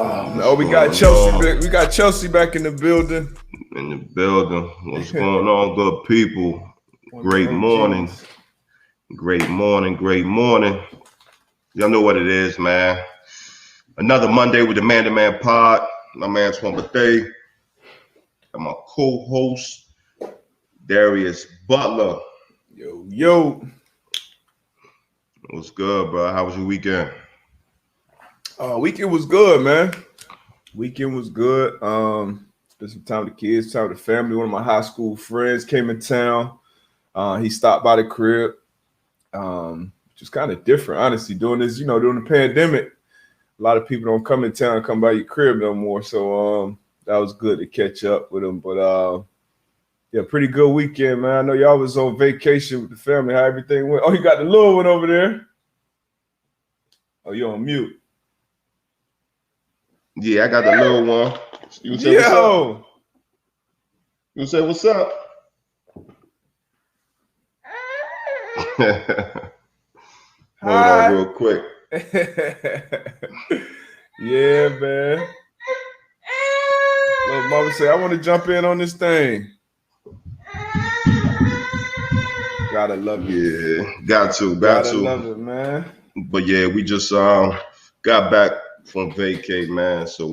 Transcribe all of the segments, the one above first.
Oh, we got Chelsea. We got Chelsea back in the building. What's going on, good people? Great morning. Great morning. Y'all know what it is, man. Another Monday with the Man to Man Pod. My man Swambathay. And my co-host, Darius Butler. Yo. What's good, bro? How was your weekend? Weekend was good, man. Weekend was good. Spent some time with the kids, time with the family. One of my high school friends came in town. He stopped by the crib. Just kind of different, honestly. Doing this, during the pandemic, a lot of people don't come in town, come by your crib no more. So that was good to catch up with him. But yeah, pretty good weekend, man. I know y'all was on vacation with the family. How everything went? Oh, you got the little one over there. Oh, you're on mute. Yeah, I got the little one. You say what's up? You say what's up? Hold on real quick. Yeah, man. Little mama say, I want to jump in on this thing. Gotta love it. Yeah, got to. Love it, man. But yeah, we just got back from vacay, man. So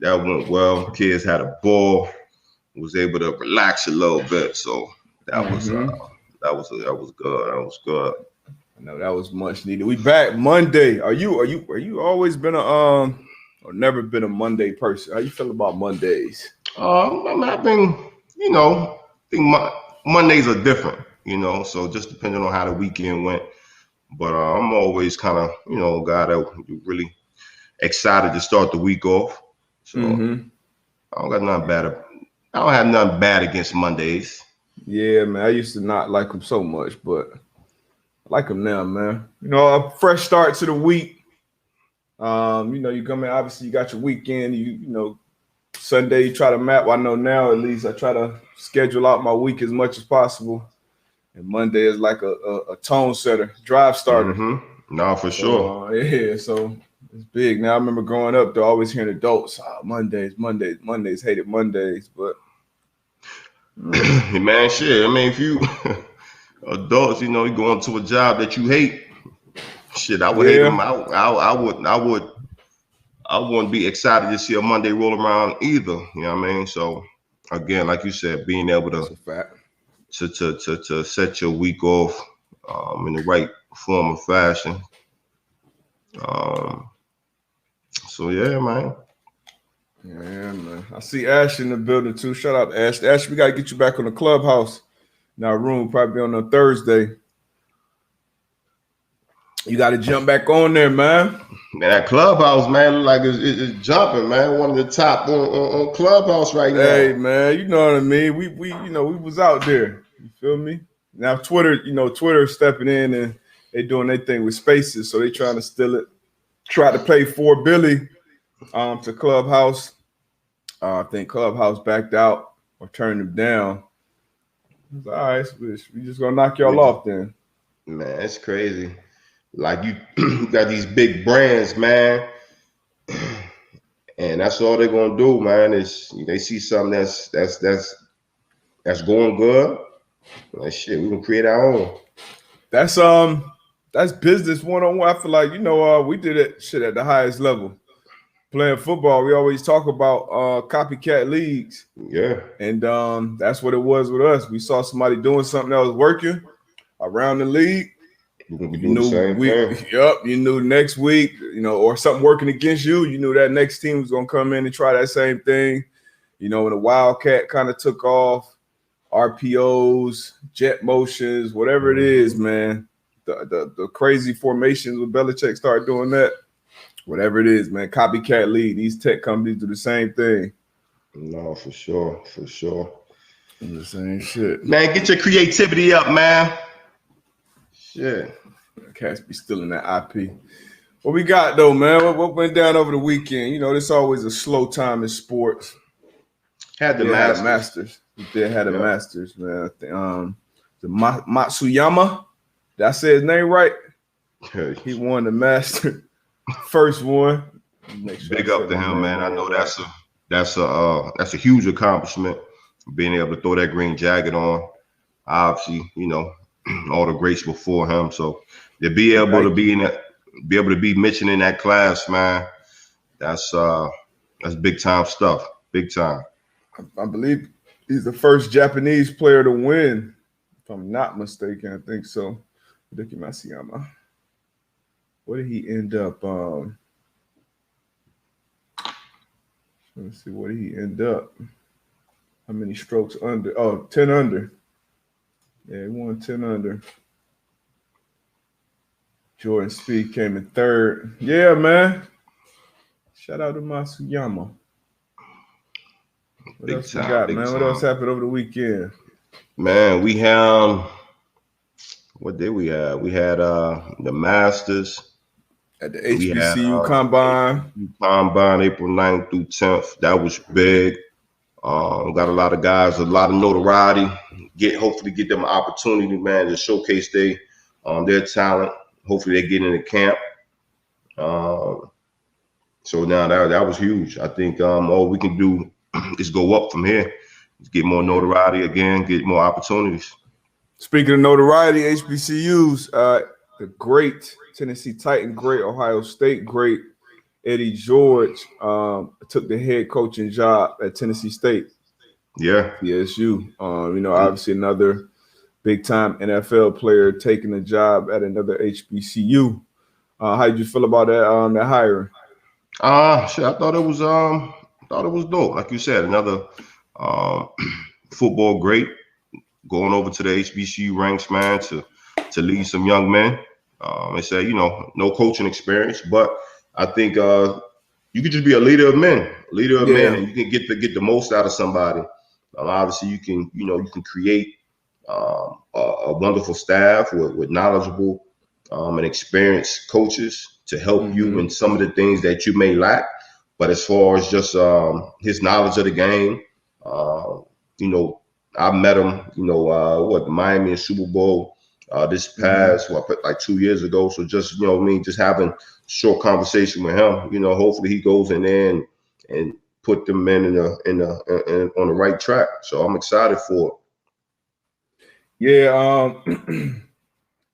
that went well. Kids had a ball. Was able to relax a little bit. So that was good. That was good. I know that was much needed. We back Monday. Are you always been or never been a Monday person? How you feel about Mondays? I think Mondays are different, so just depending on how the weekend went. But I'm always kind of, a guy that really excited to start the week off. So I don't got nothing bad. I don't have nothing bad against Mondays. Yeah, man. I used to not like them so much, but I like them now, man. A fresh start to the week. You come in, obviously you got your weekend, Sunday you try to map. Well, I know now at least I try to schedule out my week as much as possible. And Monday is like a tone setter, drive starter. No, for sure. Yeah, so it's big. Now I remember growing up, though, always hearing adults, Mondays, hated Mondays, but man, shit. I mean, if you adults, you go into a job that you hate, shit, I would hate them. I wouldn't be excited to see a Monday roll around either. You know what I mean? So again, like you said, being able to set your week off in the right form of fashion. So yeah, man. Yeah, man. I see Ash in the building too. Shout out to Ash. Ash, we gotta get you back on the clubhouse in our room, probably on a Thursday. You got to jump back on there, man. Man, that clubhouse, man, like it's jumping, man. One of the top on clubhouse right now. Hey, man, you know what I mean. We was out there. You feel me? Now Twitter, Twitter stepping in and they doing their thing with Spaces, so they trying to steal it. Try to play for Billy to Clubhouse. I think Clubhouse backed out or turned him down. All right, we just gonna knock y'all off then. Man, it's crazy. Like you got these big brands, man, and that's all they're gonna do, man. Is they see something that's going good. Like shit, we can create our own. That's business 101. I feel like we did it shit at the highest level. Playing football, we always talk about copycat leagues. Yeah, and that's what it was with us. We saw somebody doing something that was working around the league. We're gonna be doing the same thing. Yep, you knew next week, or something working against you. You knew that next team was gonna come in and try that same thing. When the Wildcat kind of took off, RPOs, jet motions, whatever it is, man. The crazy formations when Belichick started doing that. Whatever it is, man. Copycat league. These tech companies do the same thing. No, for sure. The same shit. Man, get your creativity up, man. Shit. Cats be stealing that IP. What we got though, man? What went down over the weekend? There's always a slow time in sports. Had the Masters. We did have the Masters, man. The Matsuyama. Did I say his name right? He won the Masters. First one. Make sure Big up to him, man. I know that's a huge accomplishment, being able to throw that green jacket on. Obviously, all the greats before him. So to be able to be mentioned in that class, man, that's big time stuff. Big time. I believe he's the first Japanese player to win, if I'm not mistaken. I think so. Hideki Matsuyama. What did he end up? Let's see. What did he end up? How many strokes under? Oh, 10 under. Yeah, he won 10 under. Jordan Spieth came in third. Yeah, man. Shout out to Matsuyama. What else we got, man? What else happened over the weekend? Man, we have what did we have? We had the Masters at the HBCU Combine. Combine April 9th through 10th. That was big. Got a lot of guys, a lot of notoriety. Hopefully get them an opportunity, man, to showcase their talent. Hopefully they get into camp. So now that was huge. I think all we can do is go up from here. Get more notoriety again, get more opportunities. Speaking of notoriety, HBCUs, the great Tennessee Titan great, Ohio State great, Eddie George took the head coaching job at Tennessee State. Yeah. TSU. Obviously another big-time NFL player taking a job at another HBCU. How did you feel about that hiring? Shit, I thought it was dope. Like you said, another football great going over to the HBCU ranks, man, to lead some young men. They say, no coaching experience, but I think you could just be a leader of men, and you can get the most out of somebody. Obviously, you can create a wonderful staff with knowledgeable and experienced coaches to help you in some of the things that you may lack. But as far as just his knowledge of the game, I met him, the Miami Super Bowl this past, like 2 years ago. So just, just having short conversation with him, hopefully he goes in there and put them men on the right track. So I'm excited for it. Yeah,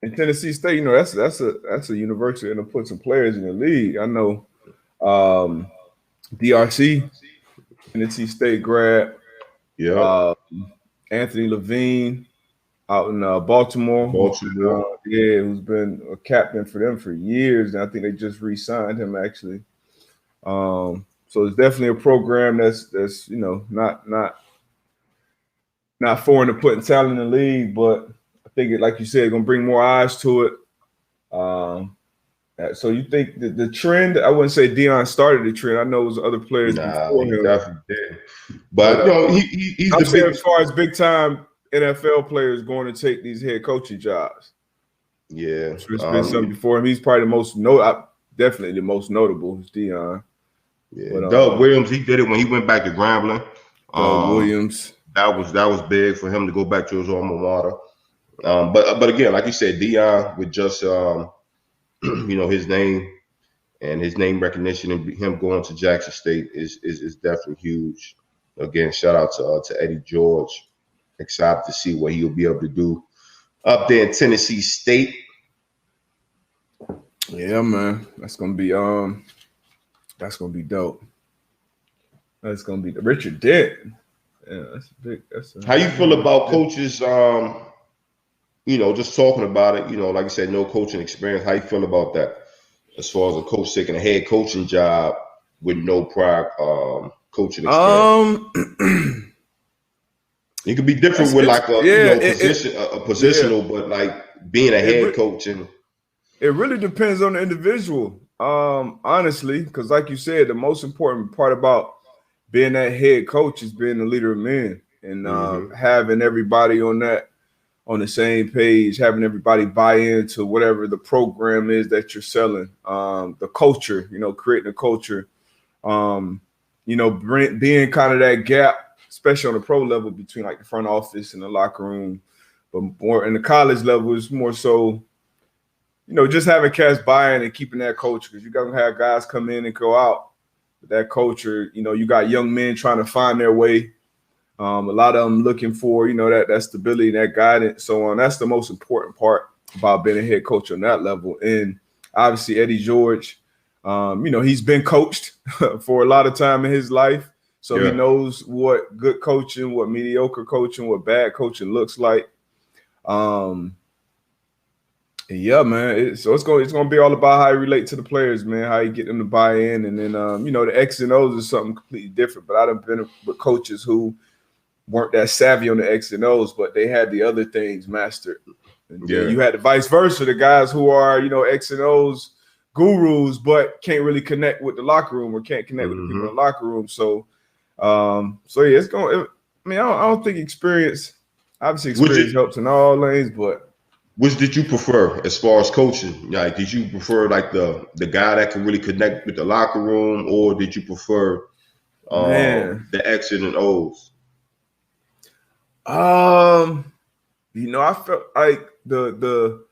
in Tennessee State, that's a university and to put some players in the league. I know DRC, Tennessee State grad. Yeah. Anthony Levine out in Baltimore. Who's been a captain for them for years, and I think they just re-signed him actually. So it's definitely a program that's not foreign to putting talent in the league, but I think like you said, going to bring more eyes to it. So you think the trend? I wouldn't say Deion started the trend. I know it was other players before him. Definitely did. But he's I'm saying as far as big time NFL players going to take these head coaching jobs. Yeah, it's been something before him. He's probably definitely the most notable is Deion. Yeah, but, Doug Williams, he did it when he went back to Grambling. Doug Williams, that was big for him to go back to his alma mater. But again, like you said, Deion with just his name and his name recognition and him going to Jackson State is definitely huge. Again, shout out to Eddie George. Excited to see what he'll be able to do up there in Tennessee State. Yeah, man, that's gonna be dope. That's gonna be Richard Dent. Yeah, that's big. How you feel about coaches? Just talking about it. Like I said, no coaching experience. How you feel about that? As far as a coach taking a head coaching job with no prior coaching experience. It could be different with like a positional, but like being a head coach and it really depends on the individual. Honestly, because like you said, the most important part about being that head coach is being the leader of men and having everybody on the same page, having everybody buy into whatever the program is that you're selling. The culture, creating a culture. Being kind of that gap, especially on the pro level between like the front office and the locker room, but more in the college level is more so just having cats buy-in and keeping that culture, because you're gonna have guys come in and go out. But that culture, you got young men trying to find their way. A lot of them looking for, that stability, that guidance, so on. That's the most important part about being a head coach on that level. And obviously Eddie George, he's been coached for a lot of time in his life. So he knows what good coaching, what mediocre coaching, what bad coaching looks like. Yeah, man. So it's gonna be all about how you relate to the players, man. How you get them to buy in, and then the X and O's is something completely different. But I've been with coaches who weren't that savvy on the X and O's, but they had the other things mastered. And you had the vice versa, the guys who are X and O's gurus, but can't really connect with the locker room or can't connect with the people in the locker room. So, it's going. I don't think experience helps in all lanes, but. Which did you prefer as far as coaching? Like, did you prefer like the guy that can really connect with the locker room, or did you prefer the X and O's? I felt like the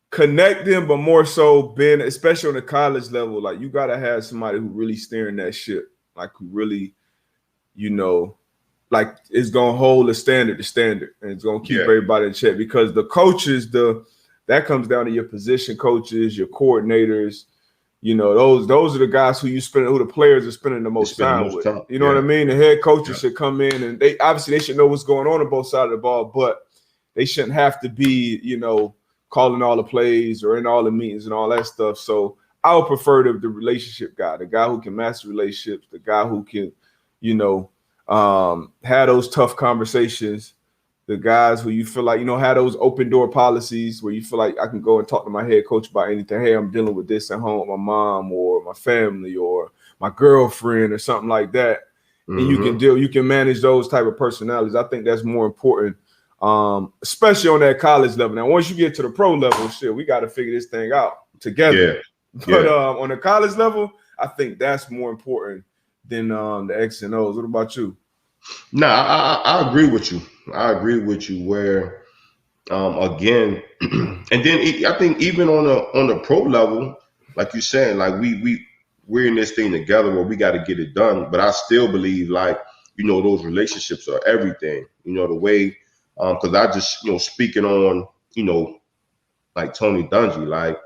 connecting, but more so being, especially on the college level, like you gotta have somebody who really steering that ship, like who really, like it's gonna hold the standard, and it's gonna keep everybody in check, because the coaches, that comes down to your position coaches, your coordinators, those are the guys who the players are spending the most time with. You know what I mean? The head coaches should come in, and they should know what's going on both sides of the ball, but they shouldn't have to be, calling all the plays or in all the meetings and all that stuff. So I would prefer the relationship guy, the guy who can master relationships, the guy who can, have those tough conversations, the guys who you feel like, have those open door policies where you feel like I can go and talk to my head coach about anything. Hey, I'm dealing with this at home with my mom or my family or my girlfriend or something like that. And you can manage those type of personalities. I think that's more important, especially on that college level. Now, once you get to the pro level, we got to figure this thing out together. But on the college level, I think that's more important than the X and O's. What about you? No, I agree with you. I agree with you where, again, and then I think even on the pro level, like you're saying, like we're in this thing together where we got to get it done. But I still believe, like, those relationships are everything. The way, because I just, speaking on, like Tony Dungy, like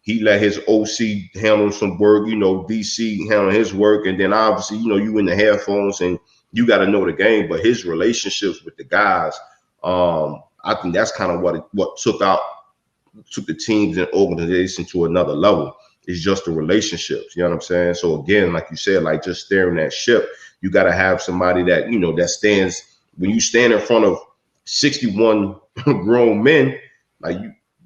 he let his OC handle some work, DC handle his work, and then obviously, you in the headphones and you got to know the game. But his relationships with the guys, I think that's kind of what took the teams and organization to another level. It's just the relationships. You know what I'm saying? So again, like you said, like just steering that ship, you got to have somebody that, that stands, when you stand in front of 61 grown men, like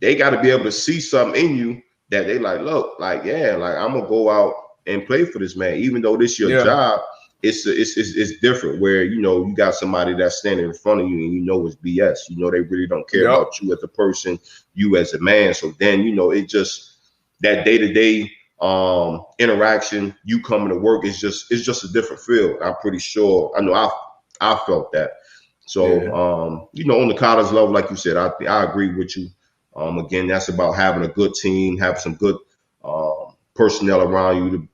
they got to be able to see something in you that they like, look, like, like I'm going to go out and play for this man, even though this your job. It's different where, you got somebody that's standing in front of you and it's BS. They really don't care about you as a person, you as a man. So then, it just, that day-to-day interaction, you coming to work, it's just a different feel. I'm pretty sure. I know I felt that. So, on the college level, like you said, I agree with you. Again, that's about having a good team, having some good personnel around you,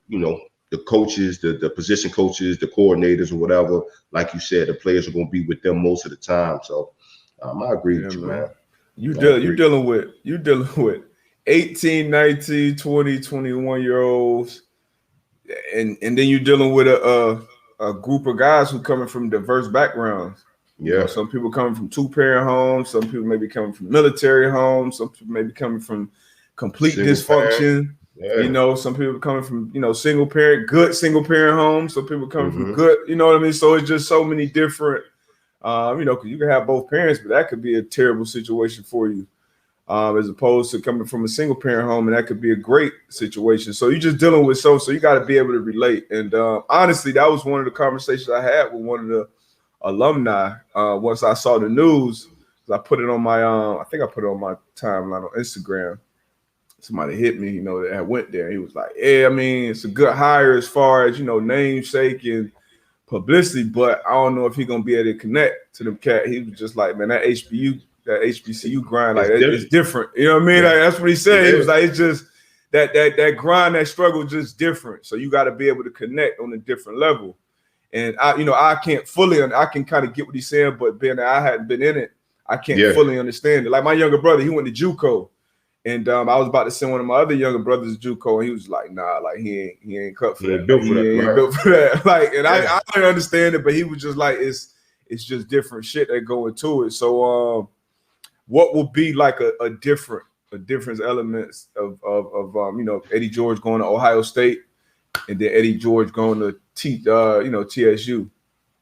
the coaches, the position coaches, the coordinators or whatever. Like you said, the players are going to be with them most of the time. So I agree with you, man. You dealing with 18, 19, 20, 21-year-olds. And then you're dealing with a group of guys who coming from diverse backgrounds. Some people coming from 2-parent homes. Some people may be coming from military homes. Some people may be coming from complete dysfunction. Some people coming from, single parent homes. Some people coming from good, you know what I mean? So it's just so many different, because you can have both parents, but that could be a terrible situation for you. As opposed to coming from a single parent home, and that could be a great situation. So you're just dealing with so you got to be able to relate. And honestly, that was one of the conversations I had with one of the alumni once I saw the news. I put it on my I think I put it on my timeline on Instagram. Somebody hit me, that went there. He was like, "Yeah, I mean, it's a good hire as far as namesake and publicity, but I don't know if he's gonna be able to connect to them cat." He was just like, "Man, that HBU that HBCU grind, like It's different. You know what I mean? Yeah. Like that's what he said. He was like, it's just that grind, that struggle, is just different. So you got to be able to connect on a different level. And I can't fully, I can kind of get what he's saying, but being that I hadn't been in it, I can't fully understand it. Like my younger brother, he went to JUCO, and I was about to send one of my other younger brothers to JUCO, and he was like, "Nah, like he ain't cut for that. Ain't built for that. He ain't built for that." Like, and I didn't understand it, but he was just like, it's just different shit that go into it. So, what will be like a difference elements of Eddie George going to Ohio State, and then Eddie George going to TSU?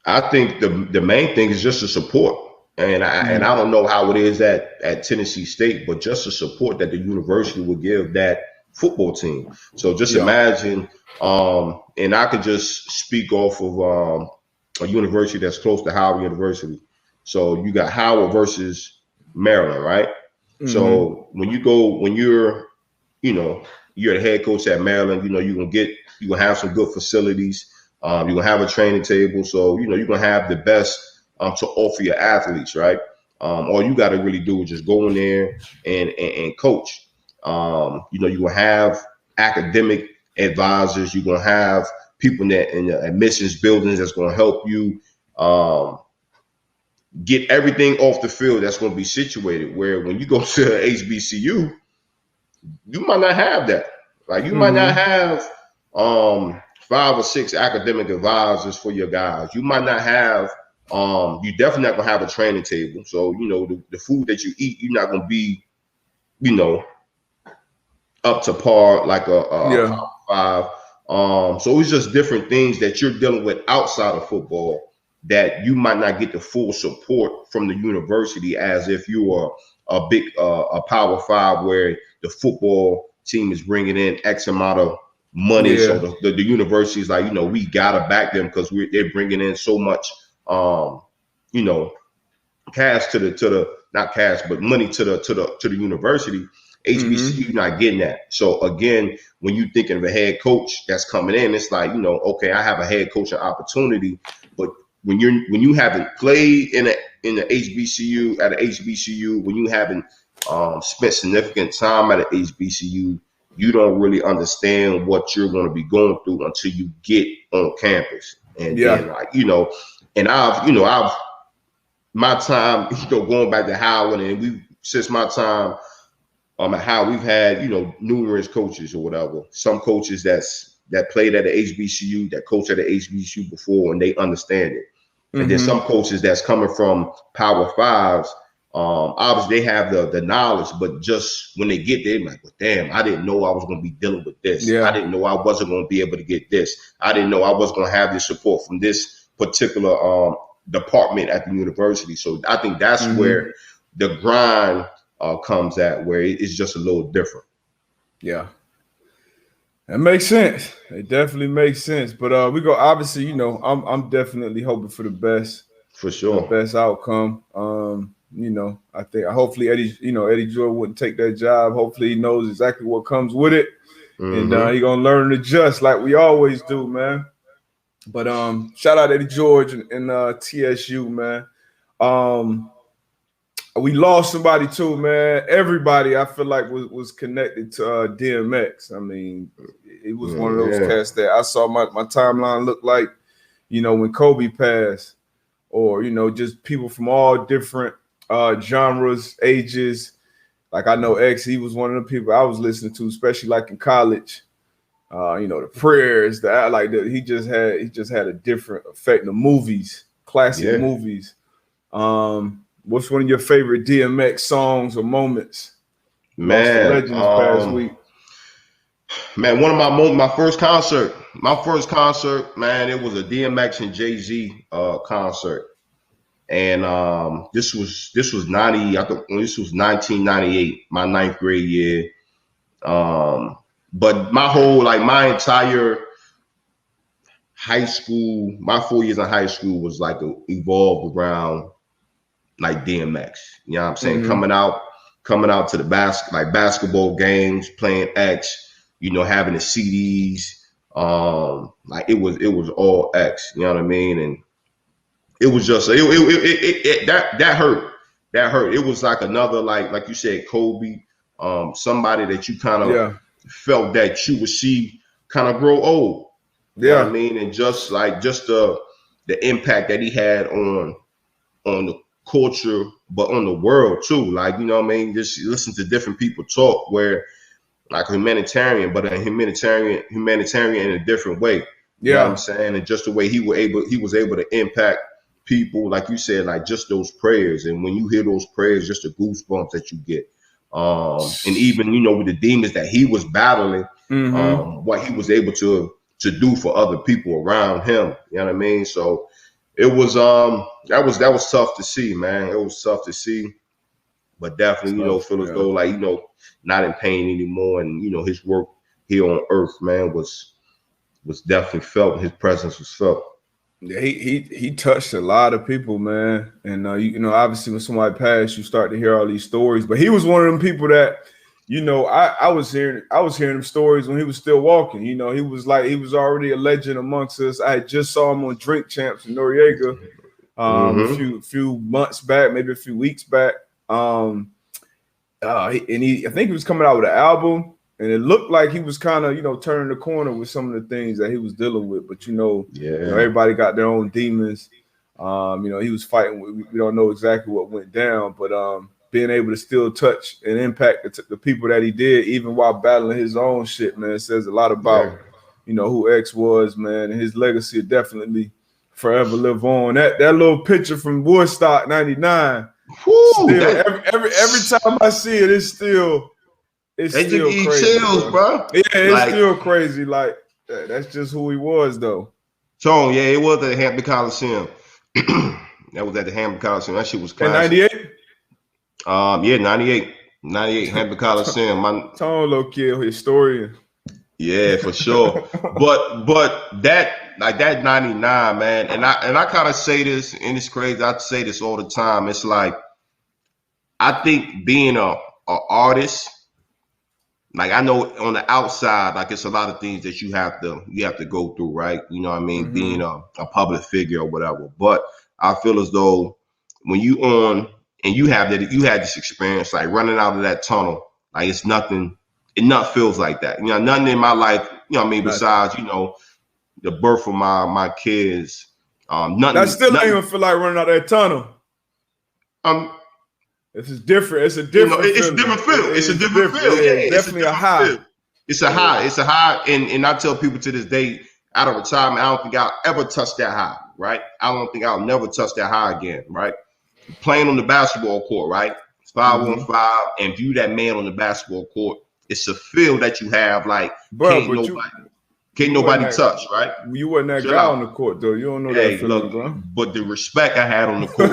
I think the main thing is just the support. And I don't know how it is at Tennessee State, but just the support that the university will give that football team. So just imagine, and I could just speak off of a university that's close to Howard University. So you got Howard versus Maryland, right? So when you're the head coach at Maryland, you're gonna have some good facilities. You're gonna have a training table, so you're gonna have the best to offer your athletes, right? All you got to really do is just go in there and coach. You're gonna have academic advisors. You're gonna have people in the admissions buildings that's gonna help you get everything off the field that's gonna be situated. Where when you go to HBCU, you might not have that. Like you might not have 5 or 6 academic advisors for your guys. You might not have you definitely not gonna have a training table. So the food that you eat, you're not gonna be up to par like a Power 5. So it's just different things that you're dealing with outside of football that you might not get the full support from the university as if you are a big a Power 5 where the football team is bringing in X amount of money. So the university is like, we gotta back them because they're bringing in so much cash to the not cash but money to the university. HBCU not getting that. So again, when you thinking of a head coach that's coming in, it's like, okay, I have a head coaching opportunity, but when you haven't played in the HBCU at an HBCU, when you haven't spent significant time at an HBCU, you don't really understand what you're going to be going through until you get on campus. And then and I've my time, going back to Howard, and since my time at Howard, we've had, numerous coaches or whatever. Some coaches that played at the HBCU, that coached at the HBCU before, and they understand it. And then some coaches that's coming from Power 5s, obviously they have the knowledge, but just when they get there, like, well, damn, I didn't know I was going to be dealing with this. I didn't know I wasn't going to be able to get this. I didn't know I was going to have this support from this particular department at the university. So I think that's where the grind comes at, where it's just a little different. Yeah. That makes sense. It definitely makes sense. But we go, obviously, I'm definitely hoping for the best. For sure. The best outcome. I think hopefully Eddie George wouldn't take that job. Hopefully he knows exactly what comes with it. And he gonna learn to adjust like we always do, man. But shout out Eddie George and TSU, man. We lost somebody too, man. Everybody I feel like was connected to DMX. I mean, it was one of those cats that I saw my timeline look like, when Kobe passed, or just people from all different genres, ages. Like I know X, he was one of the people I was listening to, especially like in college. The prayers, he just had a different effect. The movies, classic movies. What's one of your favorite DMX songs or moments? Man, Legends past week. Man, one of my first concert, man, it was a DMX and Jay-Z concert. And this was 90, I think this was 1998, my 9th grade year. But my entire high school, my 4 years in high school was like evolved around like DMX. You know what I'm saying? Coming out to the basketball games, playing X, having the CDs. Like it was all X, you know what I mean? And it was just that hurt that hurt. It was like another, like you said, Kobe, somebody that you kind of felt that you would see kind of grow old. You know what I mean? And just the impact that he had on the culture, but on the world too. Like, you know what I mean? Just listen to different people talk, where like a humanitarian, but a humanitarian in a different way. You know what I'm saying? And just the way he was able to impact people, like you said, like just those prayers. And when you hear those prayers, just the goosebumps that you get. And even, you know, with the demons that he was battling, what he was able to do for other people around him. You know what I mean? So it was that was tough to see, man. It was tough to see. But definitely, you know, feel as though, like, you know, not in pain anymore. And, you know, his work here on earth, man, was definitely felt. His presence was felt. Yeah, he touched a lot of people, man. And you know, obviously when somebody passed, you start to hear all these stories. But he was one of them people that, you know, I was hearing him stories when he was still walking. You know, he was already a legend amongst us. I just saw him on Drink Champs in Noriega a few months back, maybe a few weeks back. I think he was coming out with an album, and it looked like he was kind of, you know, turning the corner with some of the things that he was dealing with. But you know, everybody got their own demons. You know, he was fighting. We don't know exactly what went down, but being able to still touch and impact the people that he did, even while battling his own shit, man, it says a lot about you know who X was, man, and his legacy will definitely forever live on. That little picture from Woodstock '99. Still, every time I see it, it's still crazy, chills, bro. Yeah, it's like, still crazy. Like that's just who he was, though. Tone, yeah, it was at the Hampton Coliseum. That was at the Hampton Coliseum. That shit was classic. In '98. Yeah, 98 Hampton Coliseum. Tone, little kid, historian. Yeah, for sure. but that 99, man, and I kind of say this, and it's crazy. I say this all the time. It's like, I think being a artist, like, I know on the outside, like, it's a lot of things that you have to go through, right? You know what I mean? Being a public figure or whatever. But I feel as though when you on and you had this experience, like running out of that tunnel, like it's nothing. It not feels like that. You know, nothing in my life, you know what I mean, besides, you know, the birth of my kids. Nothing. That still ain't even feel like running out of that tunnel. This is different. It's a different. It's a different feel. It's a different feel. Yeah, it's definitely a high. It's a high. It's a high. And I tell people to this day, out of retirement, I don't think I'll ever touch that high. Right? I don't think I'll never touch that high again. Right? Playing on the basketball court. Right? 5-on-5, and view that man on the basketball court. It's a feel that you have, like, can't nobody touch, right? You wasn't that guy on the court, though. You don't know that feeling, bro. But the respect I had on the court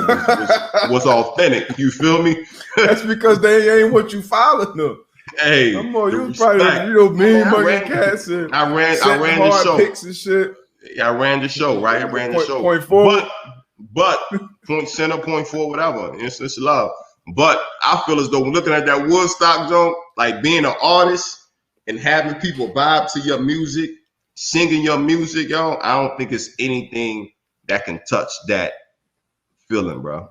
was authentic. You feel me? That's because they ain't what you following them. Hey, come on, you was probably, you know, mean mugging cats and I ran the show. Picks and shit. I ran the show, right? I ran the show. Point forward. But point center, point forward, whatever. It's love. But I feel as though when looking at that Woodstock joint, like being an artist and having people vibe to your music, singing your music, yo, I don't think it's anything that can touch that feeling, bro.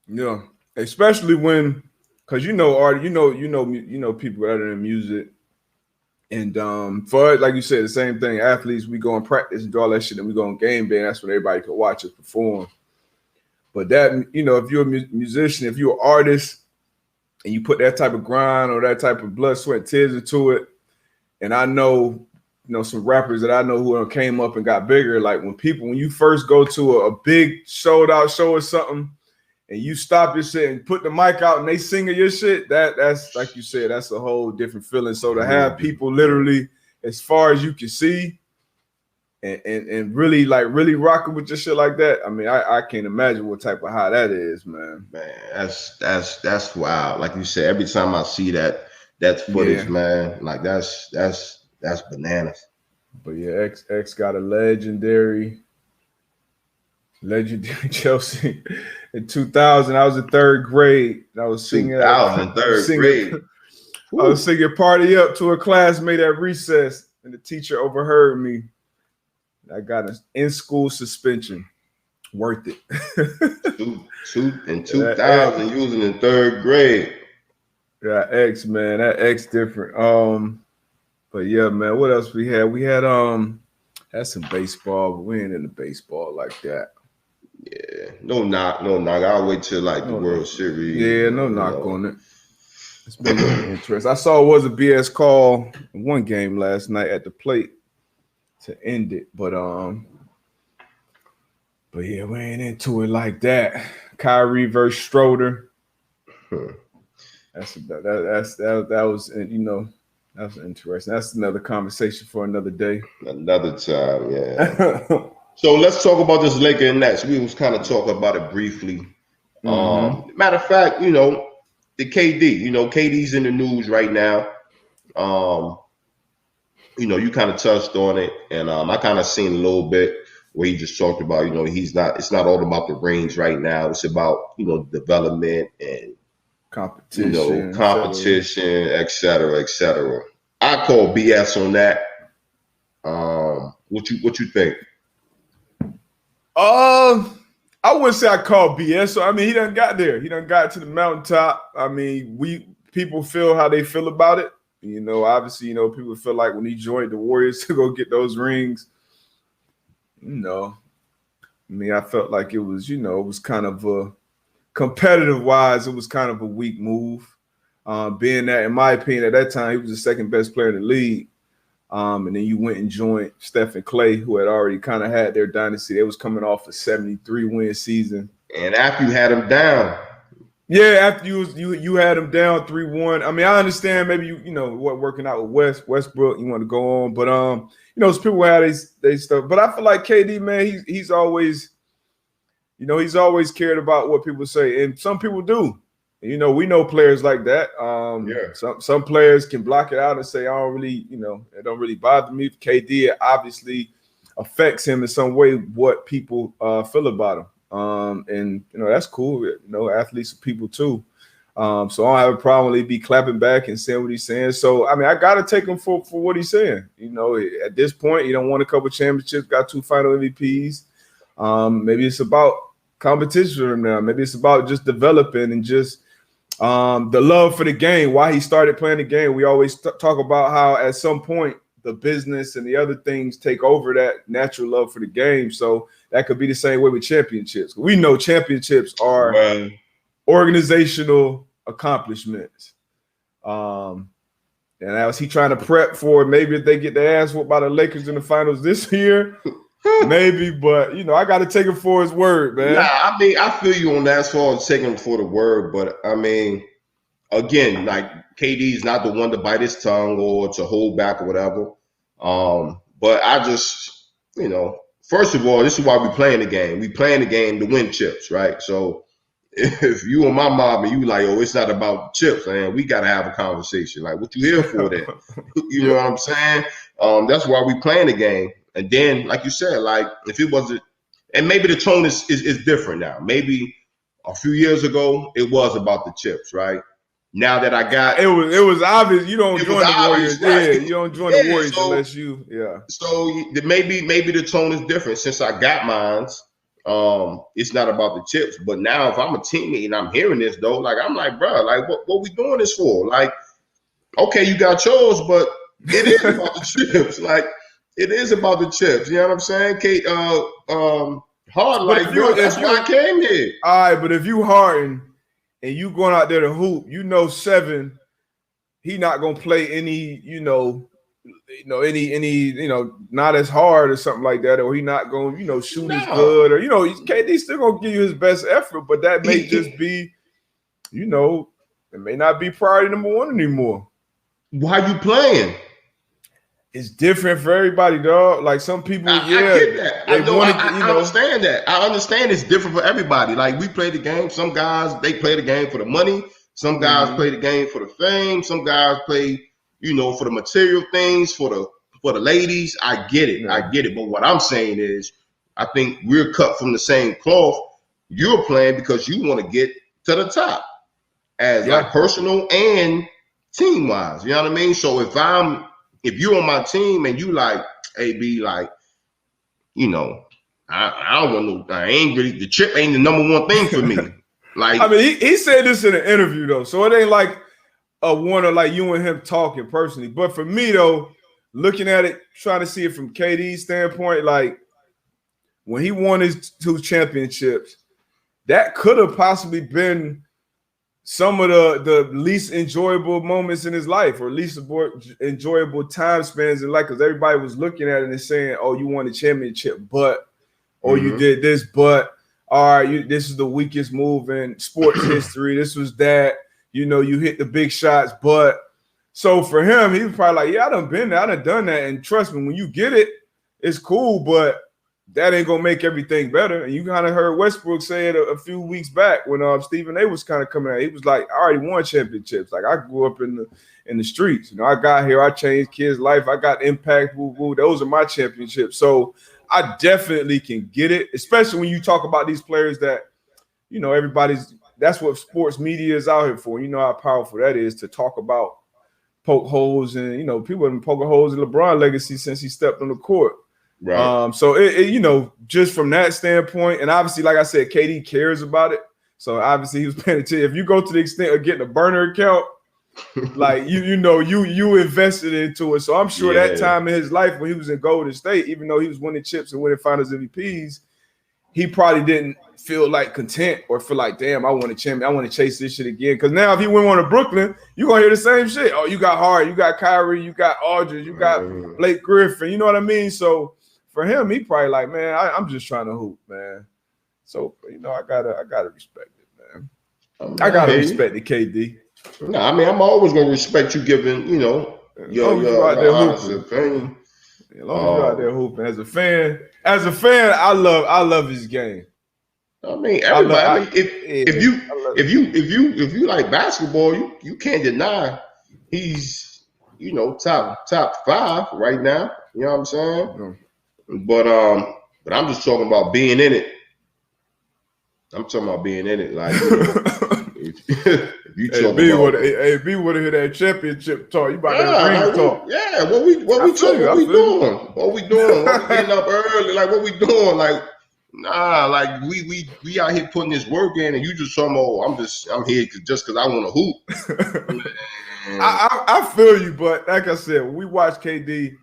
Yeah, especially when, cause you know, art, you know people that are in music, and for, like you said, the same thing. Athletes, we go and practice and do all that shit, and we go on game day, and that's when everybody can watch us perform. But that, you know, if you're a musician, if you're an artist, and you put that type of grind or that type of blood, sweat, tears into it, and I know, you know, some rappers that I know who came up and got bigger. Like when you first go to a big sold out show or something, and you stop your shit and put the mic out and they singing your shit, that's like you said, that's a whole different feeling. So to have people literally as far as you can see, and really rocking with your shit like that. I mean, I can't imagine what type of high that is, man. Man, that's wild. Like you said, every time I see that footage, man, like that's bananas. But yeah, X got a legendary Chelsea. In 2000, I was in third grade. I was singing. Grade. I was singing "Party Up" to a classmate at recess, and the teacher overheard me. I got an in-school suspension. Worth it. In 2000, using in third grade. Yeah, X, man. That X different. But yeah, man, what else we had? We had some baseball, but we ain't into baseball like that. Yeah, no knock. I'll wait till like the World Series. Yeah, no knock on it. It's been a little interesting. I saw it was a BS call in one game last night at the plate to end it, but yeah, we ain't into it like that. Kyrie versus Schroeder. That was that's interesting. That's another conversation for another day. Another time, yeah. So let's talk about this Lakers and Nets. We was kind of talking about it briefly. Matter of fact, the KD. KD's in the news right now. You kind of touched on it, and I kind of seen a little bit where he just talked about, it's not all about the rings right now. It's about, development and competition, et cetera. I call BS on that. What you think? I wouldn't say I call BS. So I mean, he done got there. He done got to the mountaintop. I mean, people feel how they feel about it. Obviously, people feel like when he joined the Warriors to go get those rings, I mean, I felt like it was, it was kind of a competitive wise, it was kind of a weak move. Being that, in my opinion, at that time, he was the second best player in the league. And then you went and joined Steph and Clay, who had already kind of had their dynasty. They was coming off a 73-win season. And after you had them down. Yeah, after you had them down 3-1. I mean, I understand maybe you what working out with Westbrook, you want to go on, but some people had they stuff. But I feel like KD, man, he's always, he's always cared about what people say, and some people do. We know players like that. Some players can block it out and say, I don't really, it don't really bother me. KD obviously affects him in some way what people feel about him. And that's cool. Athletes are people too. So I don't have a problem with he be clapping back and saying what he's saying. So I mean, I gotta take him for what he's saying. At this point, he don't won a couple championships, got 2 final MVPs. Maybe it's about competition for him now. Maybe it's about just developing and just the love for the game. Why he started playing the game. We always talk about how at some point the business and the other things take over that natural love for the game. So that could be the same way with championships. We know championships are organizational accomplishments. And was he trying to prep for maybe if they get their ass whooped by the Lakers in the finals this year? Maybe, but I got to take him for his word, man. Nah, I mean, I feel you on that as far as taking him for the word, but I mean, again, like KD's not the one to bite his tongue or to hold back or whatever. But I just, first of all, this is why we playing the game. We playing the game to win chips, right? So if you and my mom and you like, oh, it's not about chips, man, we got to have a conversation. Like, what you here for then? You know what I'm saying? That's why we playing the game. And then, like you said, like if it wasn't, and maybe the tone is different now. Maybe a few years ago, it was about the chips, right? Now that I got it was obvious you don't join the Warriors. Right? Yeah, you don't join the Warriors unless you So maybe the tone is different since I got mines. It's not about the chips, but now if I'm a teammate and I'm hearing this though, like I'm like, bro, like what we doing this for? Like, okay, you got yours, but it is about the chips. Like it is about the chips. You know what I'm saying? Kate, hard like bro, that's why I came here. All right, but if you Harden and you going out there to hoop, 7, he not gonna play any, not as hard or something like that, or he not gonna, shoot as good, or KD still gonna give you his best effort, but that may just be, it may not be priority number 1 anymore. Why you playing? It's different for everybody, dog. Like some people, I get that. I understand that. I understand it's different for everybody. Like we play the game. Some guys they play the game for the money. Some guys play the game for the fame. Some guys play, for the material things, for the ladies. I get it. I get it. But what I'm saying is, I think we're cut from the same cloth. You're playing because you want to get to the top, as like personal and team wise. You know what I mean? So if you're on my team and you like, AB, like, I don't want no. I ain't really. The chip ain't the number one thing for me. Like, I mean, he said this in an interview though, so it ain't like a one of like you and him talking personally. But for me though, looking at it, trying to see it from KD's standpoint, like when he won his 2 championships, that could have possibly been some of the least enjoyable moments in his life, or least enjoyable time spans in life, because everybody was looking at it and saying, "Oh, you won a championship, but or you did this, but all right, this is the weakest move in sports history. This was that, you know, you hit the big shots, but." So for him, he was probably like, "Yeah, I done been there, I done done that, and trust me, when you get it, it's cool, but that ain't gonna make everything better." And you kind of heard Westbrook say it a few weeks back when Stephen A was kind of coming out. He was like, "I already won championships. Like I grew up in the streets. You know, I got here, I changed kids' life, I got impact. Woo woo. Those are my championships." So I definitely can get it, especially when you talk about these players that, you know, that's what sports media is out here for. You know how powerful that is, to talk about, poke holes, and you know, people have been poking holes in LeBron's legacy since he stepped on the court. right. So it, you know, just from that standpoint, and obviously, like I said, KD cares about it. So obviously, he was paying attention. If you go to the extent of getting a burner account, like you invested into it. So I'm sure that time in his life when he was in Golden State, even though he was winning chips and winning Finals MVPs, he probably didn't feel like content or feel like, damn, I want to champion. I want to chase this shit again. Because now if he went on to Brooklyn, you're going to hear the same shit. Oh, you got Hart, you got Kyrie, you got Aldridge, you got Blake Griffin. You know what I mean? So for him, he probably like, man, I'm just trying to hoop, man. So, you know, I gotta respect it, man. I gotta respect the KD. No, I mean, I'm always going to respect you giving, you know, your honest opinion. As long as you're out there hooping. As a fan, I love his game. I mean, everybody. If you like basketball, you can't deny he's, you know, top 5 right now. You know what I'm saying? But I'm just talking about being in it. I'm talking about being in it, like, you know, if you talk about AB would have hit that championship talk. You about that ring talk? Yeah, what we doing? What we getting up early? Like, what we doing? Like, nah, like we out here putting this work in, and you just talking about, I'm here just because I want to hoop. I feel you, but like I said, when we watch KD,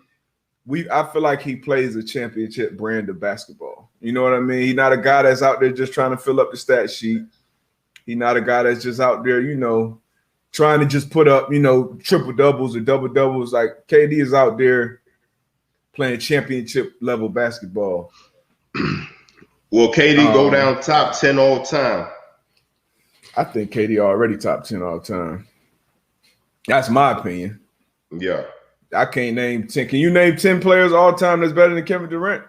I feel like he plays a championship brand of basketball. You know what I mean? He's not a guy that's out there just trying to fill up the stat sheet. He's not a guy that's just out there, you know, trying to just put up, you know, triple doubles or double doubles. Like KD is out there playing championship level basketball. Will KD go down top 10 all time? I think KD already top 10 all time. That's my opinion. Yeah. I can't name 10. Can you name 10 players all time that's better than Kevin Durant?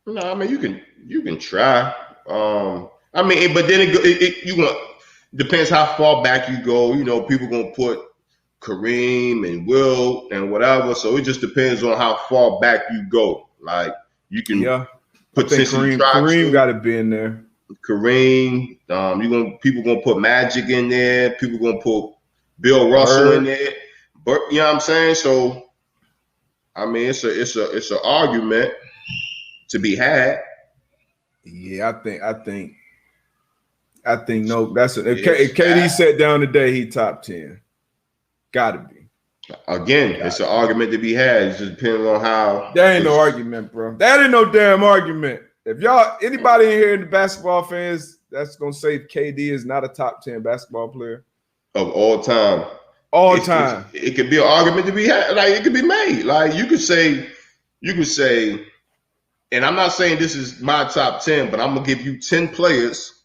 No, I mean, you can try. I mean, but then depends how far back you go. You know, people gonna put Kareem and Will and whatever. So it just depends on how far back you go. Like, you can potentially try. Kareem got to be in there. Kareem. People gonna put Magic in there. People gonna put Bill Russell in there. But you know what I'm saying? So I mean, it's an argument to be had. Yeah, I think no. That's it. If KD sat down today, he top 10. Gotta be. Again, it's an argument to be had. It just depends on how. That ain't no argument, bro. That ain't no damn argument. If anybody in here in the basketball fans that's gonna say KD is not a top 10 basketball player of all time. It could be an argument to be had. Like, it could be made. Like, you could say, and I'm not saying this is my top 10, but I'm gonna give you 10 players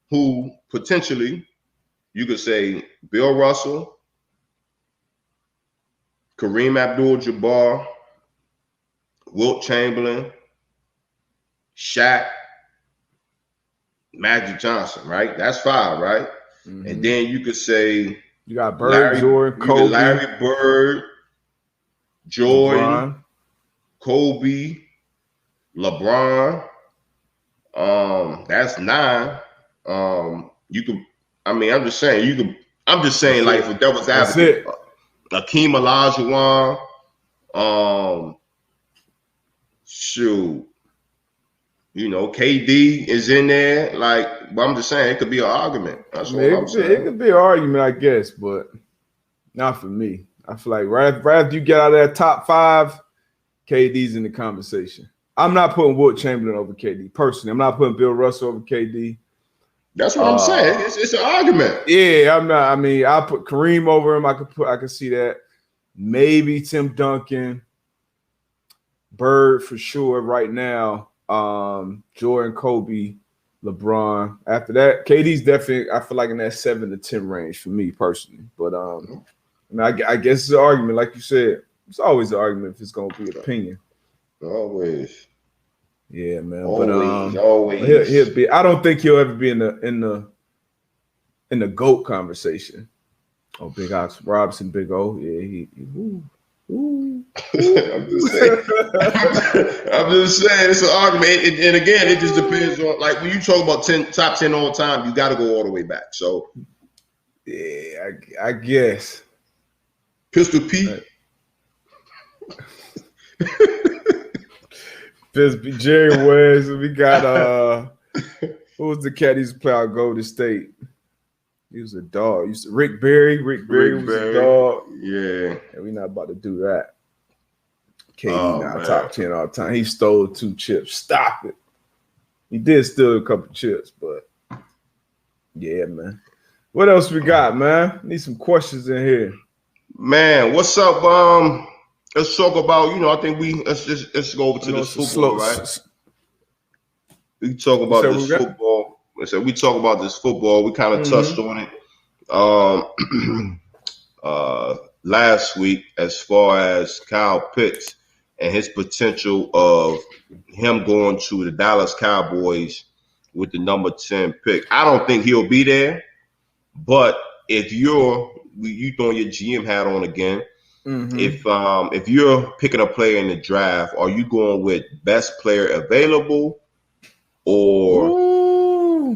who potentially you could say Bill Russell, Kareem Abdul-Jabbar, Wilt Chamberlain, Shaq, Magic Johnson, right? That's 5, right? Mm-hmm. And then you could say you got Bird, Jordan, Kobe, Larry Bird, Jordan, LeBron. Kobe, LeBron. That's 9. You could. I mean, I'm just saying. You could. I'm just saying, like, if that was advocate, Akeem Olajuwon. Shoot. KD is in there. But I'm just saying it could be an argument. That's all I'm saying. It could be an argument, I guess, but not for me. I feel like right after you get out of that top 5, KD's in the conversation. I'm not putting Wilt Chamberlain over KD personally. I'm not putting Bill Russell over KD. That's what I'm saying. It's an argument. Yeah, I'm not. I mean, I'll put Kareem over him. I could see that. Maybe Tim Duncan, Bird for sure. Right now, Jordan, Kobe, LeBron. After that, KD's definitely. I feel like in that 7 to 10 range for me personally. But I guess it's an argument, like you said. It's always an argument if it's gonna be opinion. Always. Yeah, man. Always. He'll be. I don't think he'll ever be in the GOAT conversation. Oh, Big Ox Robinson, Big O. Yeah, I'm just saying. I'm just saying it's an argument, and again, it just depends on when you talk about top 10 all time, you got to go all the way back. So, yeah, I guess. Pistol Pete. Jerry West. We got who was the cat he used to play out Golden State? He was a dog. Rick Barry. Rick Barry was a dog. Yeah. And we're not about to do that. KD now top 10 all time. He stole 2 chips. Stop it. He did steal a couple chips, but yeah, man. What else we got, man? Need some questions in here. Man, what's up? Let's talk about, I think let's go over to this football, right? We talk about this football. We talk about this football. We kind of touched on it last week as far as Kyle Pitts and his potential of him going to the Dallas Cowboys with the number 10 pick. I don't think he'll be there, but if you throwing your GM hat on again, if you're picking a player in the draft, are you going with best player available or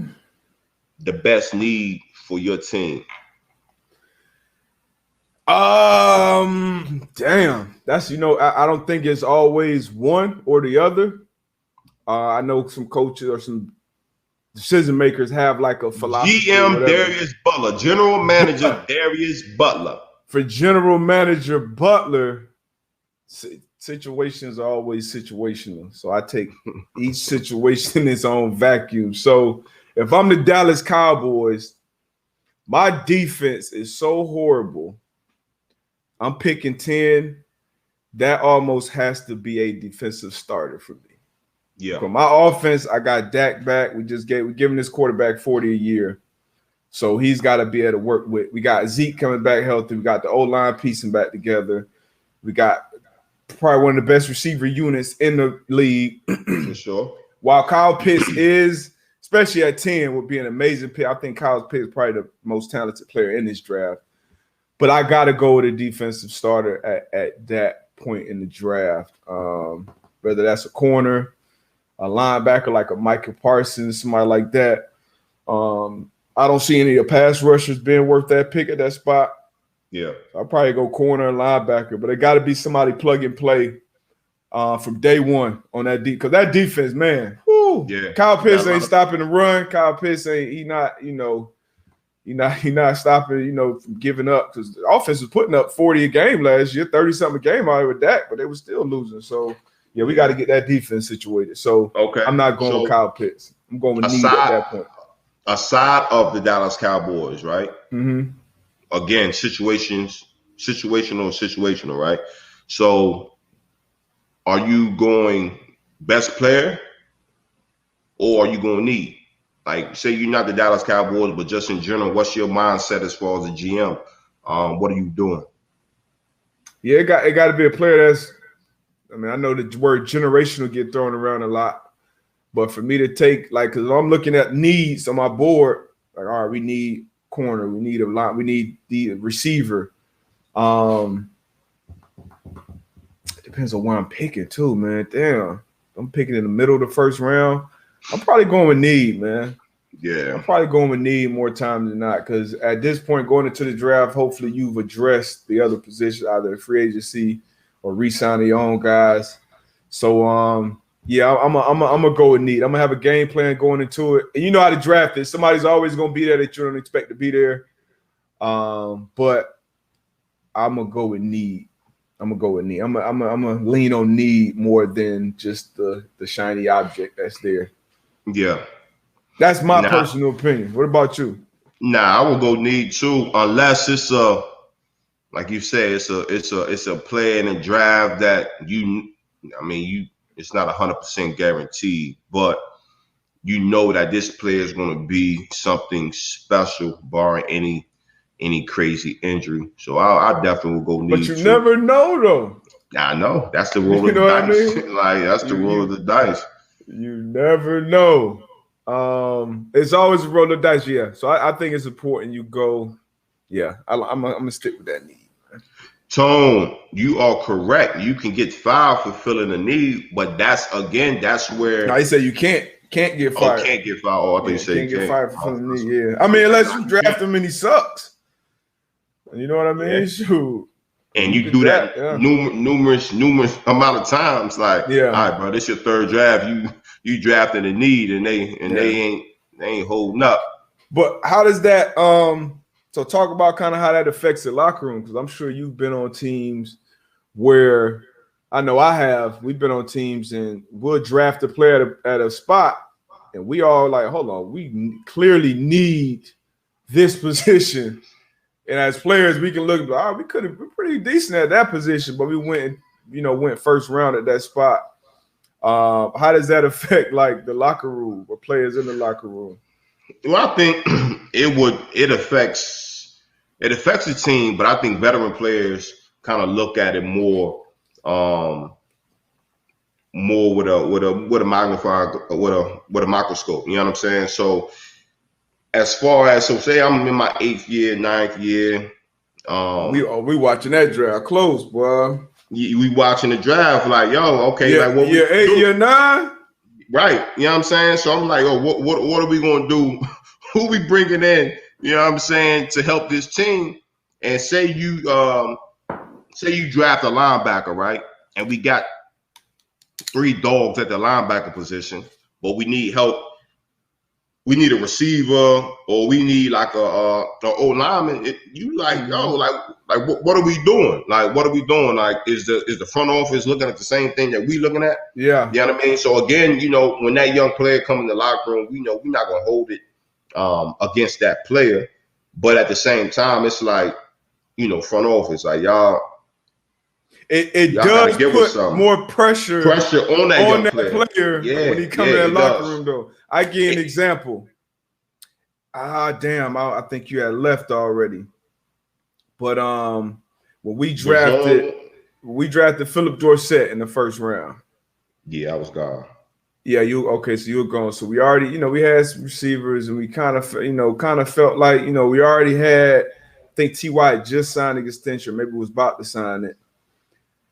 the best need for your team? Damn. That's I don't think it's always one or the other. I know some coaches or some decision makers have like a philosophy. GM Darius Butler, general manager Darius Butler. For general manager Butler, situations are always situational. So I take each situation in its own vacuum. So if I'm the Dallas Cowboys, my defense is so horrible. I'm picking 10. That almost has to be a defensive starter for me. Yeah. For my offense, I got Dak back. We're giving this quarterback 40 a year. So he's got to be able to work with. We got Zeke coming back healthy. We got the O-line piecing back together. We got probably one of the best receiver units in the league. For sure. While Kyle Pitts is, especially at 10, would be an amazing pick. I think Kyle Pitts is probably the most talented player in this draft. But I got to go with a defensive starter at that point in the draft. Whether that's a corner, a linebacker like a Michael Parsons, somebody like that. I don't see any of the pass rushers being worth that pick at that spot. Yeah. I'll probably go corner and linebacker, but it got to be somebody plug and play from day one on that because that defense, man. Whoo, yeah. Kyle Pitts ain't stopping the run. Kyle Pitts he not stopping, from giving up because the offense was putting up 40 a game last year, 30-something a game out with Dak, but they were still losing. So, yeah, we got to get that defense situated. So, I'm not going with Kyle Pitts. I'm going with need at that point. Aside of the Dallas Cowboys, right? Mm-hmm. Again, situational, right? So, are you going best player or are you going need? Like, say you're not the Dallas Cowboys, but just in general, what's your mindset as far as a GM? What are you doing? Yeah, it got to be a player that's. I mean, I know the word generational get thrown around a lot, but for me to take because I'm looking at needs on my board, all right, we need corner, we need a line, we need the receiver. It depends on where I'm picking too, man. Damn, I'm picking in the middle of the first round. I'm probably going with need, man. Yeah. I'm probably going with need more times than not because at this point, going into the draft, hopefully you've addressed the other positions, either free agency or re-signing your own guys. So Yeah, I'm gonna go with need. I'm gonna have a game plan going into it, and you know how to draft it. Somebody's always gonna be there that you don't expect to be there. But I'm gonna go with need. I'm gonna lean on need more than just the shiny object that's there. Yeah. That's my personal opinion. What about you? I will go need too, unless it's like you said, it's a play in a drive that it's not 100% guaranteed, but you know that this player is going to be something special, barring any crazy injury. So I definitely will go need. But you never know though. I know that's the roll of the dice. I mean? Like that's the roll of the dice. You never know. It's always a roll of dice, yeah. So I think it's important you go. Yeah, I'm gonna stick with that need. Tone, you are correct. You can get fired for filling a need, but that's where. No, he said you can't get fired. Can't get fired. Oh, I think you said can't get fired for filling a need. Yeah, I mean unless you draft him and he sucks. You know what I mean? Yeah. Shoot. And you do that numerous amount of times. Like, all right, bro, this your third draft. You drafted a need, and they ain't holding up. But how does that? So talk about kind of how that affects the locker room, because I'm sure you've been on teams where I know I have. We've been on teams and we'll draft a player at a spot, and we all like, hold on, we clearly need this position. And as players, we can look, we could have been pretty decent at that position, but we went first round at that spot. How does that affect like the locker room or players in the locker room? Well, I think it affects the team, but I think veteran players kind of look at it more with a microscope. You know what I'm saying? So as far as say I'm in my 8th year, 9th year. We watching that draft close, boy. We watching the draft like, yo, okay, like what year 8, year 9? Right. You know what I'm saying? So I'm like, oh, what are we gonna do? Who we bringing in, you know what I'm saying, to help this team? And say you draft a linebacker, right? And we got 3 dogs at the linebacker position, but we need help. We need a receiver, or we need like a old lineman. What are we doing? Like, what are we doing? Like, is the front office looking at the same thing that we looking at? Yeah. You know what I mean? So again, when that young player come in the locker room, we know we're not gonna hold it against that player. But at the same time, it's like, front office, like y'all. It does put more pressure on that young player. When he come in that locker room, though. I give you an example. Damn, I think you had left already. But when we drafted Philip Dorsett in the first round. Yeah, I was gone. Yeah, so you were gone. So we already, we had some receivers, and we kind of felt like, we already had, I think T.Y. just signed an extension, maybe was about to sign it.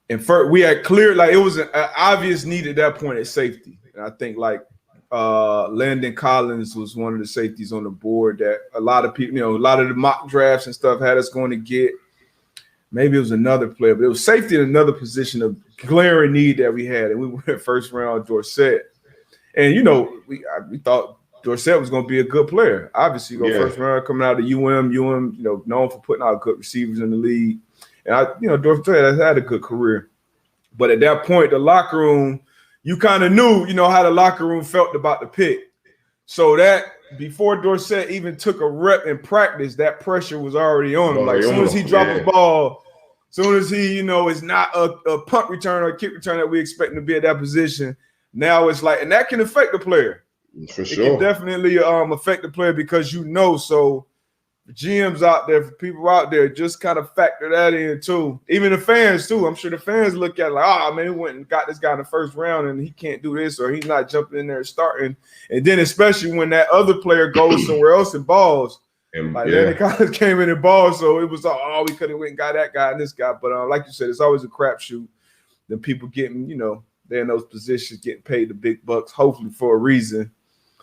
And first, we had clear, like it was an obvious need at that point at safety. And I think like Landon Collins was one of the safeties on the board that a lot of people, a lot of the mock drafts and stuff had us going to get. Maybe it was another player, but it was safety in another position of glaring need that we had. And we went first round Dorsett. And, we thought Dorsett was going to be a good player. Obviously, first round coming out of UM, known for putting out good receivers in the league. And Dorsett had a good career. But at that point, the locker room, you kind of knew, how the locker room felt about the pick. So that before Dorsett even took a rep in practice, that pressure was already on him. Like as soon as he dropped the ball, as soon as he, is not a punt return or a kick return that we expect him to be at that position, now it's like, and that can affect the player. For sure. It can definitely affect the player because so GMs out there, for people out there, just kind of factor that in too. Even the fans too. I'm sure the fans look at it like, he went and got this guy in the first round and he can't do this, or he's not jumping in there and starting. And then especially when that other player goes somewhere else and balls. Landon Collins came in and balls, so it was we could have went and got that guy and this guy. But like you said, it's always a crapshoot. Then people getting, they're in those positions getting paid the big bucks, hopefully for a reason.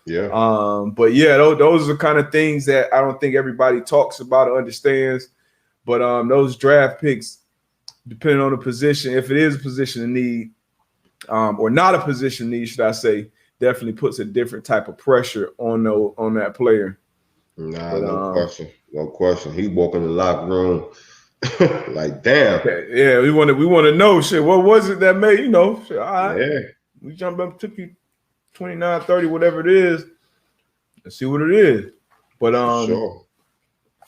Yeah. But yeah, those are the kind of things that I don't think everybody talks about or understands. But those draft picks, depending on the position, if it is a position of need, or not a position need, should I say, definitely puts a different type of pressure on that player. Nah, but, no question. No question. He walk in the locker room like, damn. Yeah, we want to know, shit, what was it that made, shit, all right. Yeah. We jumped up, took you 29, 30, whatever it is. Let's see what it is. But sure.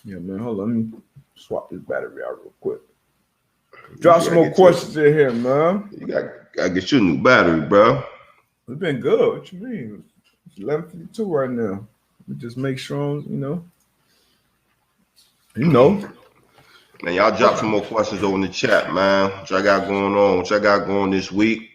Yeah, man, hold on. Let me swap this battery out real quick. Drop some more questions in here, man. You gotta get you a new battery, bro. It's been good. What you mean? It's 11:52 right now. We just make sure, Man, y'all drop some more questions over in the chat, man. What y'all got going on? What y'all got going this week?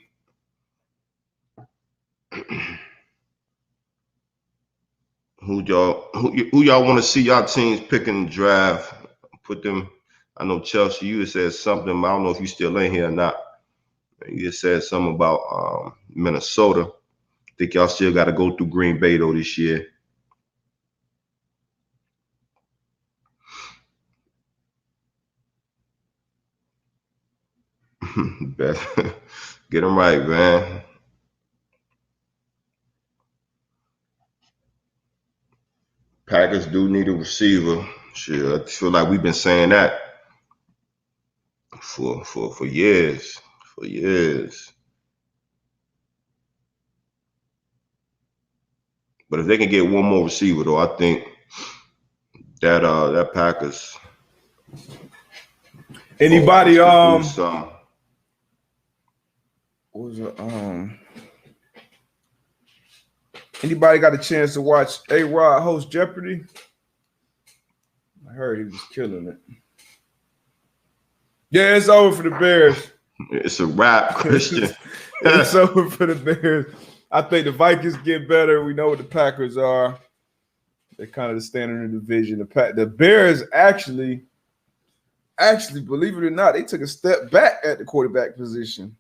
Who y'all want to see y'all teams picking the draft? Put them. I know Chelsea, you said something, but I don't know if you still in here or not. You just said something about Minnesota. I think y'all still got to go through Green Bay though this year. Get them right, man. Packers do need a receiver. Sure, I feel like we've been saying that for years. For years. But if they can get one more receiver, though, I think that Packers. Anybody anybody got a chance to watch A-Rod host Jeopardy? I heard he was killing it. Yeah, it's over for the Bears. It's a wrap, Christian. It's over for the Bears. I think the Vikings get better. We know what the Packers are. They're kind of the standard in the division. The Bears actually, believe it or not, they took a step back at the quarterback position,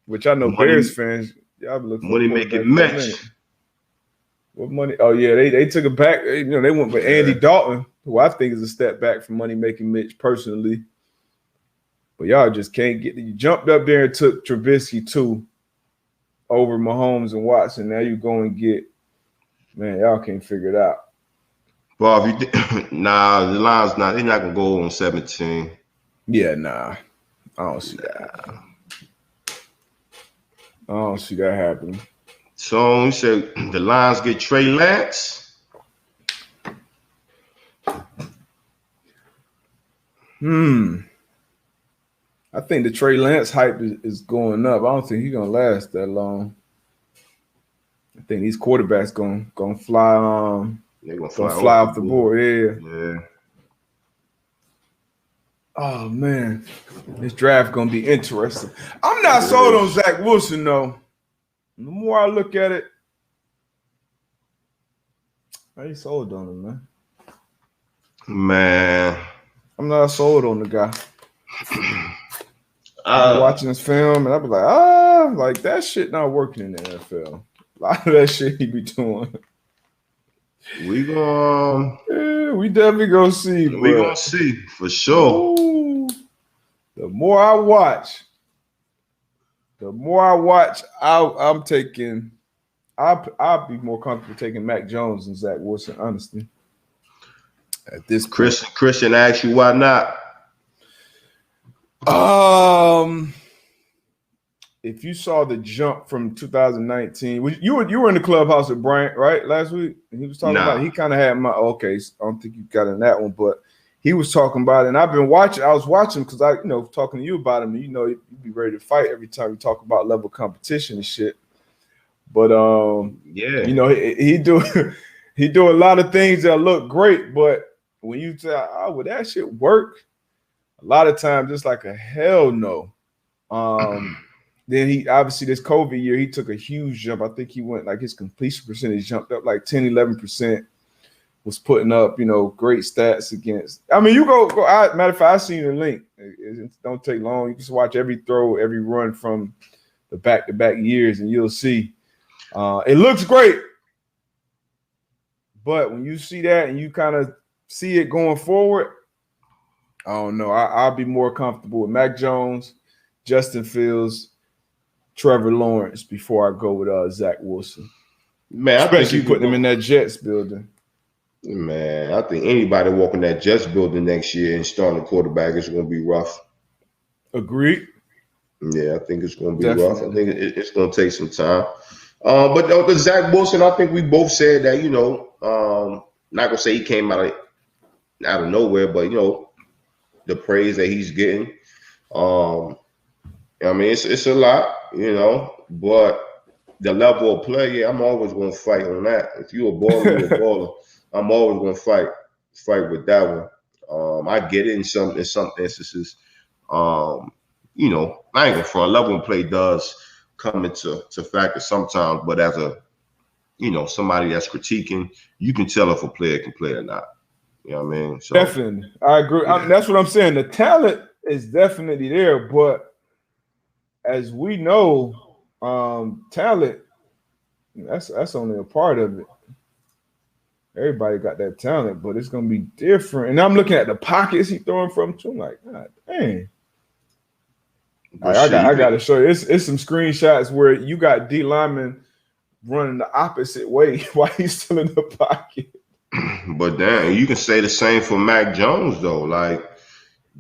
which I know Bears fans, y'all be looking for. Money making Mitch. What money? Oh yeah, they took it back. They went with Andy Dalton, who I think is a step back from money making Mitch personally. But y'all just can't get. You jumped up there and took Trubisky too over Mahomes and Watson. Now you go and get, man, y'all can't figure it out. Well, if the line's not. They're not gonna go on 17. Yeah, nah, I don't see that. I don't see that happening. So you said the Lions get Trey Lance. I think the Trey Lance hype is going up. I don't think he's gonna last that long. I think these quarterbacks gonna fly. They're gonna fly off the board. Yeah. Oh man, this draft gonna be interesting. I'm not sold on Zach Wilson though. The more I look at it, I ain't sold on him, man. I'm not sold on the guy. I'm watching this film and I be like, that shit not working in the NFL. A lot of that shit he be doing. We definitely gonna see. We gonna see for sure. Ooh, the more I watch, I'll be more comfortable taking Mac Jones than Zach Wilson, honestly. At this point. Christian asked you why not. If you saw the jump from 2019, you were in the clubhouse with Bryant, right, last week? And he was talking about it. He kind of had my I don't think you got in that one, but he was talking about it. And I've been watching. I was watching because talking to you about him. And you be ready to fight every time you talk about level competition and shit. But he do a lot of things that look great. But when you say, would that shit work? A lot of times it's like a hell no. Then he obviously this COVID year, he took a huge jump. I think he went like his completion percentage jumped up like 10, 11%, was putting up, great stats against. I mean, you go matter of fact, I seen the link. It don't take long. You just watch every throw, every run from the back-to-back years, and you'll see. It looks great. But when you see that and you kind of see it going forward, I don't know. I'll be more comfortable with Mac Jones, Justin Fields, Trevor Lawrence before I go with Zach Wilson. Man, especially you putting him in that Jets building. Man, I think anybody walking that Jets building next year and starting a quarterback is going to be rough. Agreed. Yeah, I think it's going to be rough. I think it's going to take some time. But the Zach Wilson, I think we both said that, not going to say he came out of nowhere, but, the praise that he's getting. I mean, it's a lot, but the level of play, I'm always going to fight on that. If you're a baller, you're a baller. I'm always going to fight with that one. I get it in some instances. I ain't gonna front. Level of play does come into factor sometimes, but as a somebody that's critiquing, you can tell if a player can play or not. You know what I mean? So, definitely, I agree. Yeah. That's what I'm saying. The talent is definitely there, but as we know, talent that's only a part of it. Everybody got that talent, but it's gonna be different. And I'm looking at the pockets he's throwing from too. I'm like, God dang. I got to show you. It's some screenshots where you got D lineman running the opposite way while he's still in the pocket. But damn, you can say the same for Mac Jones though. Like,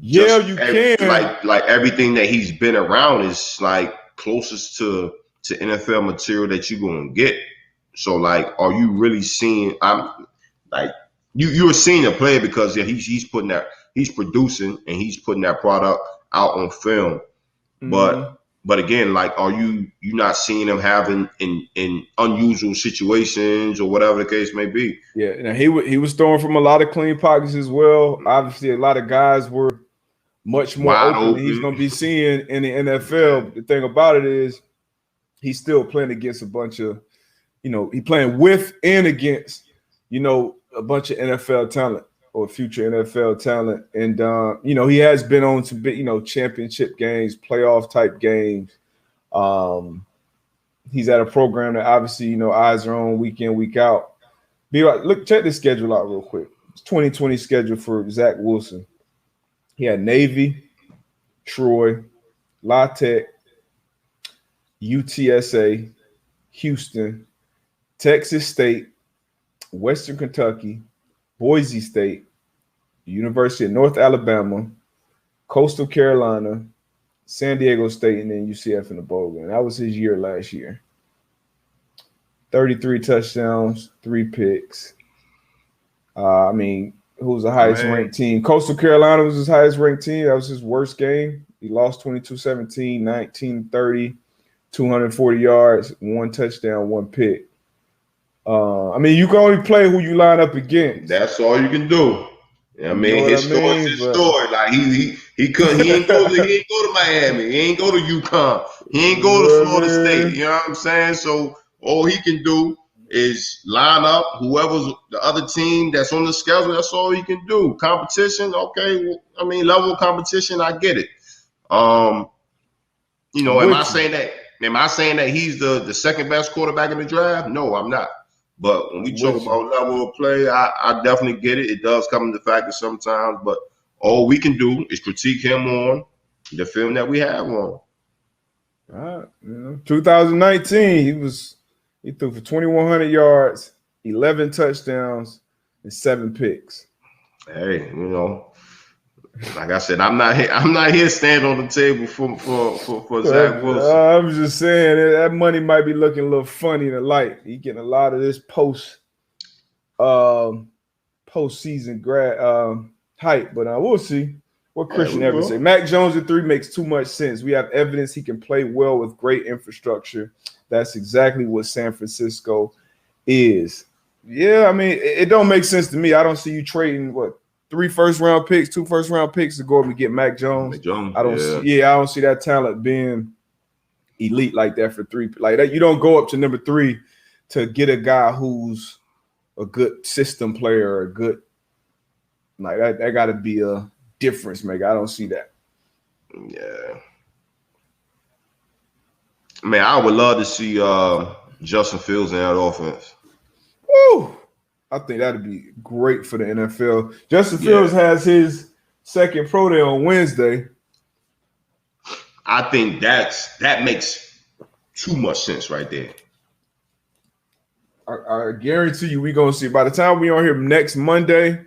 yeah, you can. Like everything that he's been around is like closest to NFL material that you're gonna get. So like, are you really seeing? I'm like, you're seeing a player because he's producing and he's putting that product out on film. But again, like, are you not seeing him having in unusual situations or whatever the case may be? Yeah, and he was throwing from a lot of clean pockets as well. Obviously, a lot of guys were much more open than he's going to be seeing in the NFL. The thing about it is he's still playing against a bunch of, he playing with and against, a bunch of NFL talent or future NFL talent. And, he has been on some big, championship games, playoff type games. He's at a program that obviously, eyes are on week in, week out. Look, check this schedule out real quick. It's 2020 schedule for Zach Wilson. He had Navy, Troy, La Tech, UTSA, Houston, Texas State, Western Kentucky, Boise State, University of North Alabama, Coastal Carolina, San Diego State, and then UCF in the bowl game. That was his year last year. 33 touchdowns, 3 picks. Who was the highest ranked team? Coastal Carolina was his highest ranked team. That was his worst game. He lost 22-17, 19-30, 240 yards, 1 touchdown, 1 pick. You can only play who you line up against. That's all you can do. His story. Like he ain't go to Miami. He ain't go to UConn. He ain't go to Florida State. You know what I'm saying? So all he can do is line up whoever's the other team that's on the schedule. That's all he can do. Competition, okay. Level of competition, I get it. Am I saying that he's the second best quarterback in the draft? No, I'm not. But when we talk about level of play, I definitely get it. It does come into factor sometimes, but all we can do is critique him on the film that we have on. 2019, he threw for 2,100 yards, 11 touchdowns, and 7 picks. Hey, like I said, I'm not here standing on the table for Zach Wilson. I'm just saying that money might be looking a little funny in the light. He getting a lot of this postseason grad hype, but we'll see what Christian ever say. Mac Jones at 3 makes too much sense. We have evidence he can play well with great infrastructure. That's exactly what San Francisco is. Yeah, it don't make sense to me. I don't see you trading 3 first-round picks, 2 first-round picks to go and get Mac Jones. I don't see that talent being elite like that for 3 like that. You don't go up to number 3 to get a guy who's a good system player or a good like that got to be a difference maker. I don't see that. Yeah. I would love to see Justin Fields in that offense. Woo! I think that'd be great for the NFL. Justin Fields has his second pro day on Wednesday. I think that makes too much sense right there. I guarantee you, we're gonna see by the time we on here next Monday,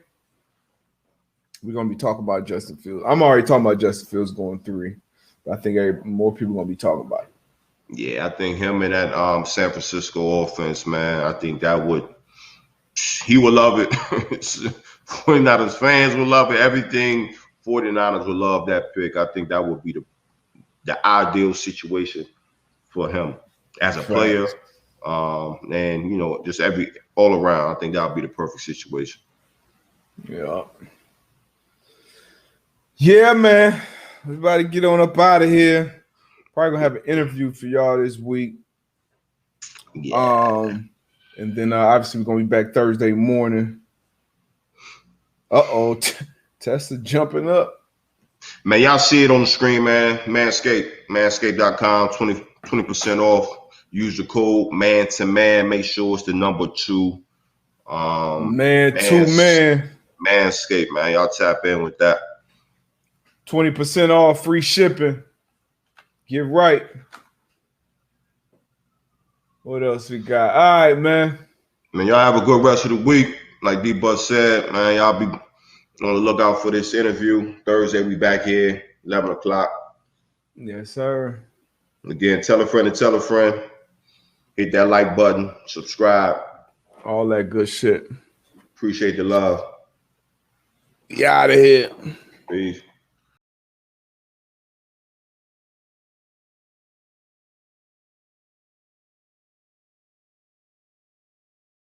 we're gonna be talking about Justin Fields. I'm already talking about Justin Fields going 3. But I think more people gonna be talking about it. Yeah, I think him and that San Francisco offense, man, I think he would love it. 49ers fans would love it. Everything 49ers would love that pick. I think that would be the ideal situation for him as a player. And just all around. I think that would be the perfect situation. Yeah. Yeah, man. We about to get on up out of here. Probably gonna have an interview for y'all this week. Yeah. And then obviously we're gonna be back Thursday morning. Tesla jumping up. Man, y'all see it on the screen, man. Manscaped.com, 20% off. Use the code man to man. Make sure it's the number 2. Man. Manscaped, man. Y'all tap in with that. 20% off, free shipping. Get right. What else we got? All right, man. Man, y'all have a good rest of the week. Like D-Bud said, man, y'all be on the lookout for this interview. Thursday, we back here, 11 o'clock. Yes, sir. Again, tell a friend to tell a friend. Hit that like button. Subscribe. All that good shit. Appreciate the love. You out of here. Peace.